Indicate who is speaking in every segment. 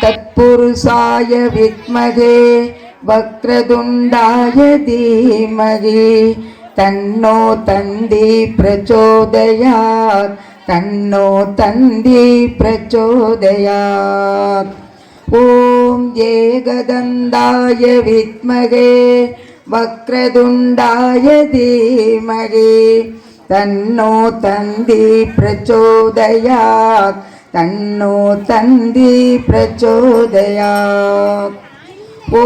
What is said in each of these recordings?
Speaker 1: तत्पुरुषाय विद्महे वक्रतुण्डाय धीमहि तन्नो तन्दी प्रचोदयात् तन्नो तन्दी प्रचोदयात्। ॐ एकदन्ताय विद्महे वक्रतुण्डाय धीमहि तन्नो तन्दी प्रचोदयात् तन्नो तन्दी प्रचोदयात्। ॐ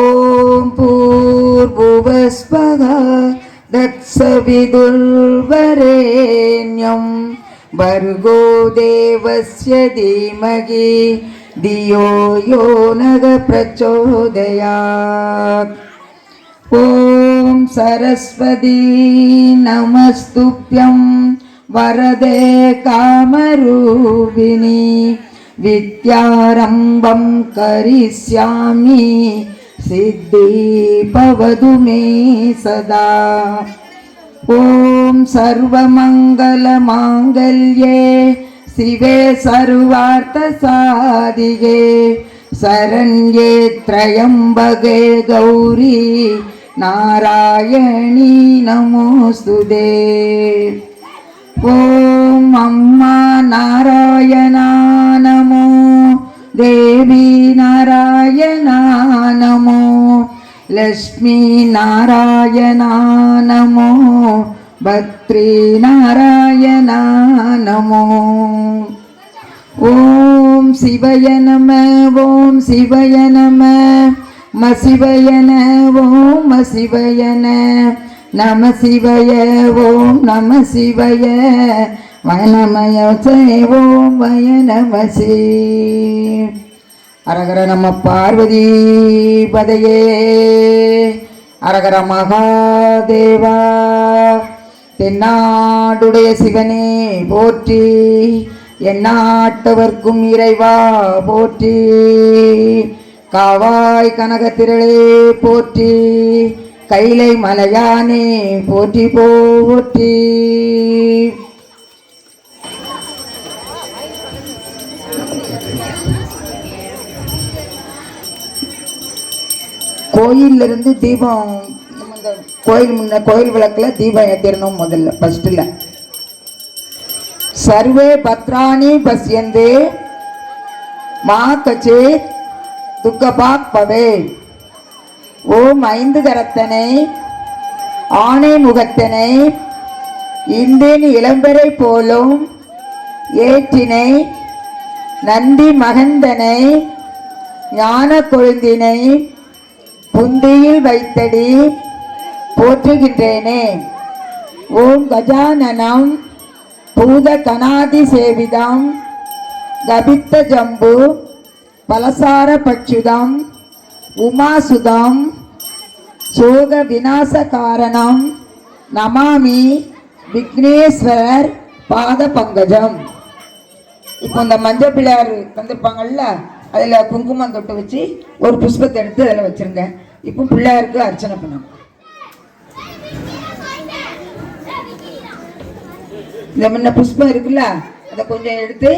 Speaker 1: भूर्भुवस्वः तत्सवितुर्वरेण्यं भर्गो देवस्य धीमहि धियो यो नः प्रचोदयात्। ॐ सरस्वती नमस्तुभ्यं वरदे कामरूपिणी विद्यारम्भं करिष्यामि सिद्धि भवतु मे सदा। ॐ सर्वमङ्गलमाङ्गल्ये शिवे सर्वार्थसाधिके शरण्ये त्र्यम्बके गौरी नारायणी नमोस्तुते। ॐ अम्मा नारायणा नमो देवी नारायणा नमो लक्ष्मी नारायणा नमो भद्री नारायणा नमो। ॐ शिवय नमः ॐ शिवय नमः म शिवय नमः ॐ शिवय नमः शिवय ॐ नमः शिवय वयनमय ॐ वय नमसि। அரகர நம பார்வதி பதையே அரகர மகாதேவா தென்னாடுடைய சிவனே போற்றி எந்நாட்டவர்க்கும் இறைவா போற்றி காவாய் கனகத்திரளே போற்றி கைலை மலையானே போற்றி போற்றி। கோயிலிருந்து தீபம் இந்த கோயில் விளக்கில் தீபம் ஏற்றிடணும் முதல்ல ஃபஸ்ட்டில்। சர்வே பத்ராணி பஸ்யந்தே மா கச்சேத் துக்கபாக் பவே। ஓம் ஐந்து கரத்தனை ஆணை முகத்தனை இந்தின் இளம்பெறை போலும் ஏற்றினை நந்தி மகந்தனை ஞான கொழுந்தினை புந்தியில் வைத்தடி போற்றுகின்றேனே। ஓம் கஜானனம் பூத கணாதி சேவிதம் கபித்த ஜம்பு பலசார பச்சுதம் உமாசுதம் சோக விநாச காரணம் நமாமி விக்னேஸ்வரர் பாத பங்கஜம்। இப்போ இந்த மஞ்சள் பிள்ளையார் தந்திருப்பாங்கல்ல, அதில் குங்குமம் தொட்டு வச்சு ஒரு புஷ்பத்தை எடுத்து அதில் வச்சிருங்க। இப்போ பிள்ளையாருக்கு அர்ச்சனை பண்ணணும்। இந்த முன்ன புஷ்பம் இருக்குல்ல, அதை கொஞ்சம் எடுத்து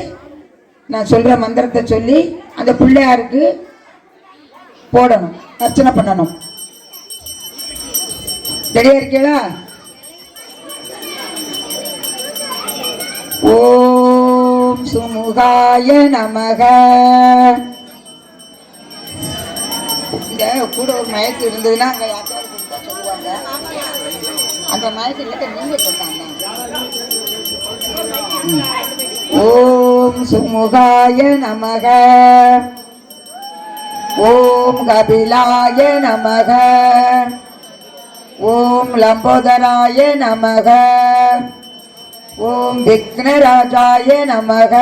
Speaker 1: நான் சொல்ற மந்திரத்தை சொல்லி அந்த பிள்ளையாருக்கு போடணும், அர்ச்சனை பண்ணணும்। ரெடியா இருக்கீங்களா? ஓம் சுமுகாய நமக। இந்த கூட ஒரு மயக்கு இருந்ததுன்னா அங்க யாருக்காவது கொடுத்தா சொல்லுவாங்க, அந்த மயக்கு இல்ல நீங்க சொன்னாங்க। ஓம் சுமுகாய நமக ஓம் கபிலாய நமக ஓம் லம்போதராய நமக ஓம் விக்னராஜாய நமக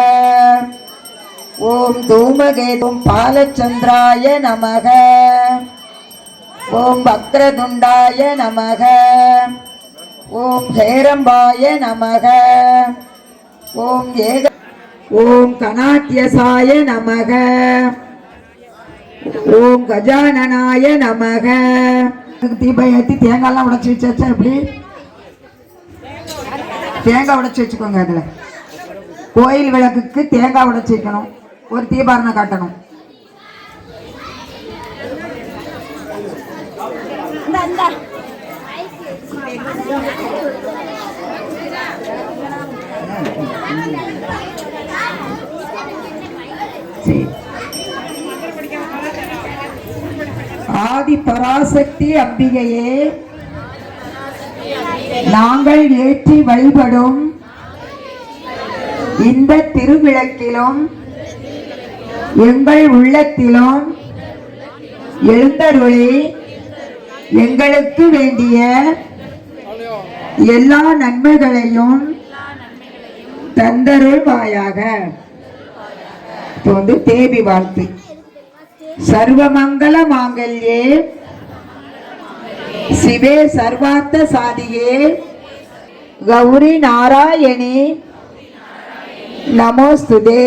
Speaker 1: ஓம் தூமகேதும் பாலச்சந்திராய நமக ஓம் வக்ரதுண்டாய நமக ஓம் ஹேரம்பாய நமக ஓம் ஏக ஓம் கணாத்யசாய நமக ஓம் கஜானனாய நமக। தீபம் ஏற்றி தேங்காய்லாம் உடைச்சி வச்சாச்சா? எப்படி தேங்காய் உடைச்சி வச்சுக்கோங்க। அதில் கோயில் விளக்குக்கு தேங்காய் உடைச்சி வைக்கணும், ஒரு தீபாரணை காட்டணும்। ஆதி பராசக்தி அம்பிகையே, நாங்கள் ஏற்றி வழிபடும் இந்த திருவிளக்கிலும் எங்கள் உள்ளத்திலும் எழுந்தருளி எங்களுக்கு வேண்டிய எல்லா நன்மைகளையும் தந்தருள்வாயாக. இப்போ தேவி வாழ்த்து. சர்வமங்கல மாங்கல்யே சிவே சர்வார்த்த சாதியே கௌரி நாராயணி நமோஸ்துதே.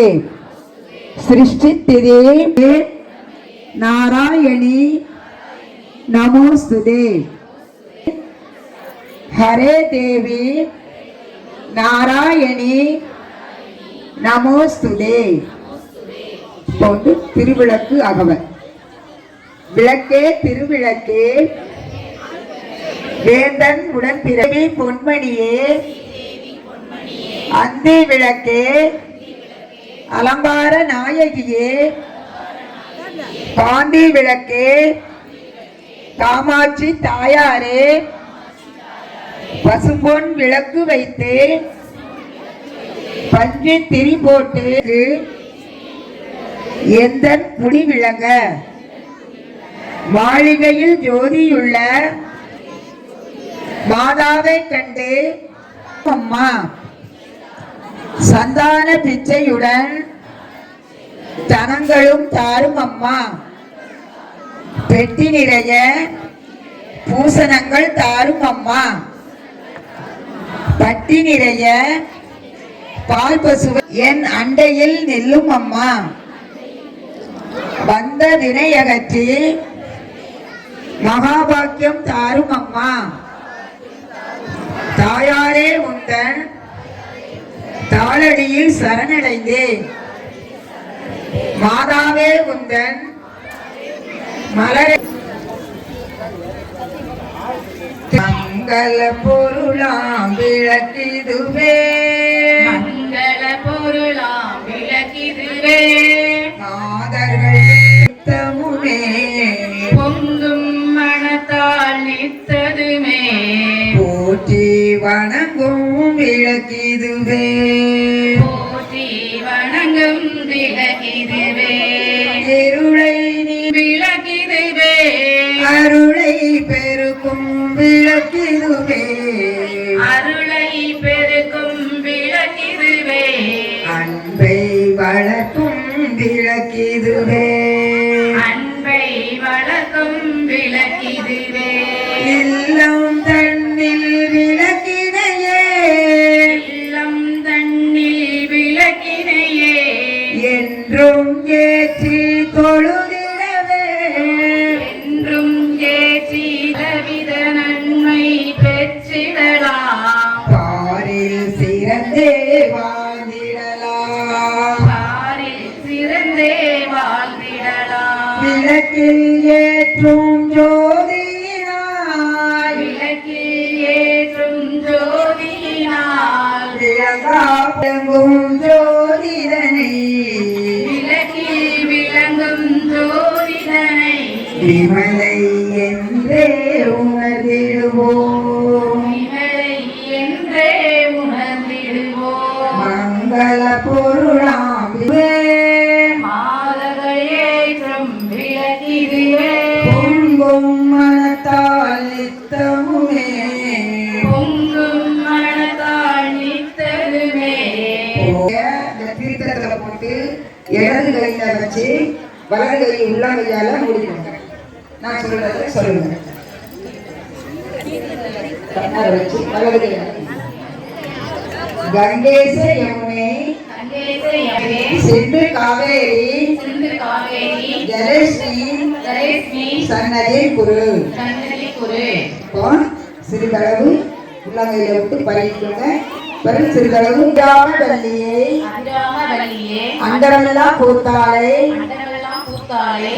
Speaker 1: சிருஷ்டித்திதே நாராயணி நமோஸ்துதே. ஹரே தேவி நாராயணி நமோஸ்துதே. இப்போ திருவிளக்கு அகவல். விளக்கே திருவிளக்கே வேந்தன் உடன்பிறவி பொன்மணியே, அந்தி விளக்கே அலங்கார நாயகியே, காந்தி விளக்கே காமாட்சி தாயாரே, பசும்பொன் விளக்கு வைத்து பஞ்சு திரி போட்டு எந்த குடி விளங்க மாளிகையில் ஜோதியுள்ள மாதாவை கண்டு அம்மா சந்தான பிச்சையுடன் தனங்களும் தாரும் அம்மா. பெட்டி நிறைய பூசணங்கள் தாரும் அம்மா. பட்டி நிறைய பால் பசுவை என் அண்டையில் நெல்லும் அம்மா. வந்த வினையகற்றி மகாபாக்கியம் தாரும் அம்மா. தாயாரே உந்தன் தாளடியில் சரணடைந்தேன். மாதாவே உந்தன் மலரை மங்கள பொருளாம் விளக்கிதுவே,
Speaker 2: மங்கள பொருளாம் விளக்கிதுவே.
Speaker 1: மாதர்கள் நித்தமுமே
Speaker 2: பொங்கும் மனத்தால் நித்ததுமே
Speaker 1: போற்றி வணங்கும் விளக்கிதுவே.
Speaker 2: போற்றி வணங்கும் விளக்கிதுவே.
Speaker 1: இருளை நீ
Speaker 2: விளக்கிதுவே.
Speaker 1: அருளை பெருக்கும் விளக்கிதுவே.
Speaker 2: அருளை பெருக்கும் விளக்கிதுவே.
Speaker 1: அன்பை வளர்க்கும் விளக்கிதுவே.
Speaker 2: அன்பை வளர்க்கும் விளக்கிதுவே.
Speaker 1: இல்லம் தன்னில் விளக்கினையே,
Speaker 2: இல்லம் தன்னில் விளக்கினையே
Speaker 1: என்றும் ஏற்றி தொழுதிடவே.
Speaker 2: என்றும் ஏற்றி வித நன்மை பெற்றிடலாம்.
Speaker 1: பாரில் சிறந்தே வாழ்ந்திடலாம்.
Speaker 2: பாரில் சிறந்தே வாழ்ந்திடலாம்.
Speaker 1: விளக்கில் ஏற்றும் ஜோதியினாய்,
Speaker 2: விளக்கில் ஏற்றும் ஜோதியினால்
Speaker 1: விளங்கும் ஜோதிதனை
Speaker 2: விளக்கில் விளங்கும் ஜோதிதனை
Speaker 1: விமலை என்றே உணர்ந்திடுவோம்.
Speaker 2: விமலை என்றே உணர்ந்திடுவோம்.
Speaker 1: மங்கள பொருளாம்
Speaker 2: மாதர்கள் ஏற்றும் விளக்கிதுவே.
Speaker 1: பொங்கும் மனத்தால் நித்தமுமே
Speaker 2: பொங்கும் மனத்தால் நித்ததுமே
Speaker 1: தீர்த்தத்துல போட்டு இடது கையில வச்சு வலது கை உள்ளங்கையால முடிக்கணும். நான் சொல்றத சொல்லுங்க. கண்ணார வச்சு வலது கை கங்கேச யமுனே
Speaker 2: கங்கேச யமுனே
Speaker 1: சிந்து காவேரி
Speaker 2: சிந்து காவேரி
Speaker 1: ஜலஸ்ரீ
Speaker 2: ஜலஸ்ரீ
Speaker 1: சன்னதி குரு.
Speaker 2: சன்னதி குரு.
Speaker 1: இப்போ சிறிதளவு உள்ளங்கையில விட்டு பறிக்கொண்ட பிறகு சிறிதளவு வள்ளியை
Speaker 2: அபிராம வள்ளியே
Speaker 1: அண்டமெல்லாம் பூத்தாளை
Speaker 2: அண்டமெல்லாம் பூத்தாளே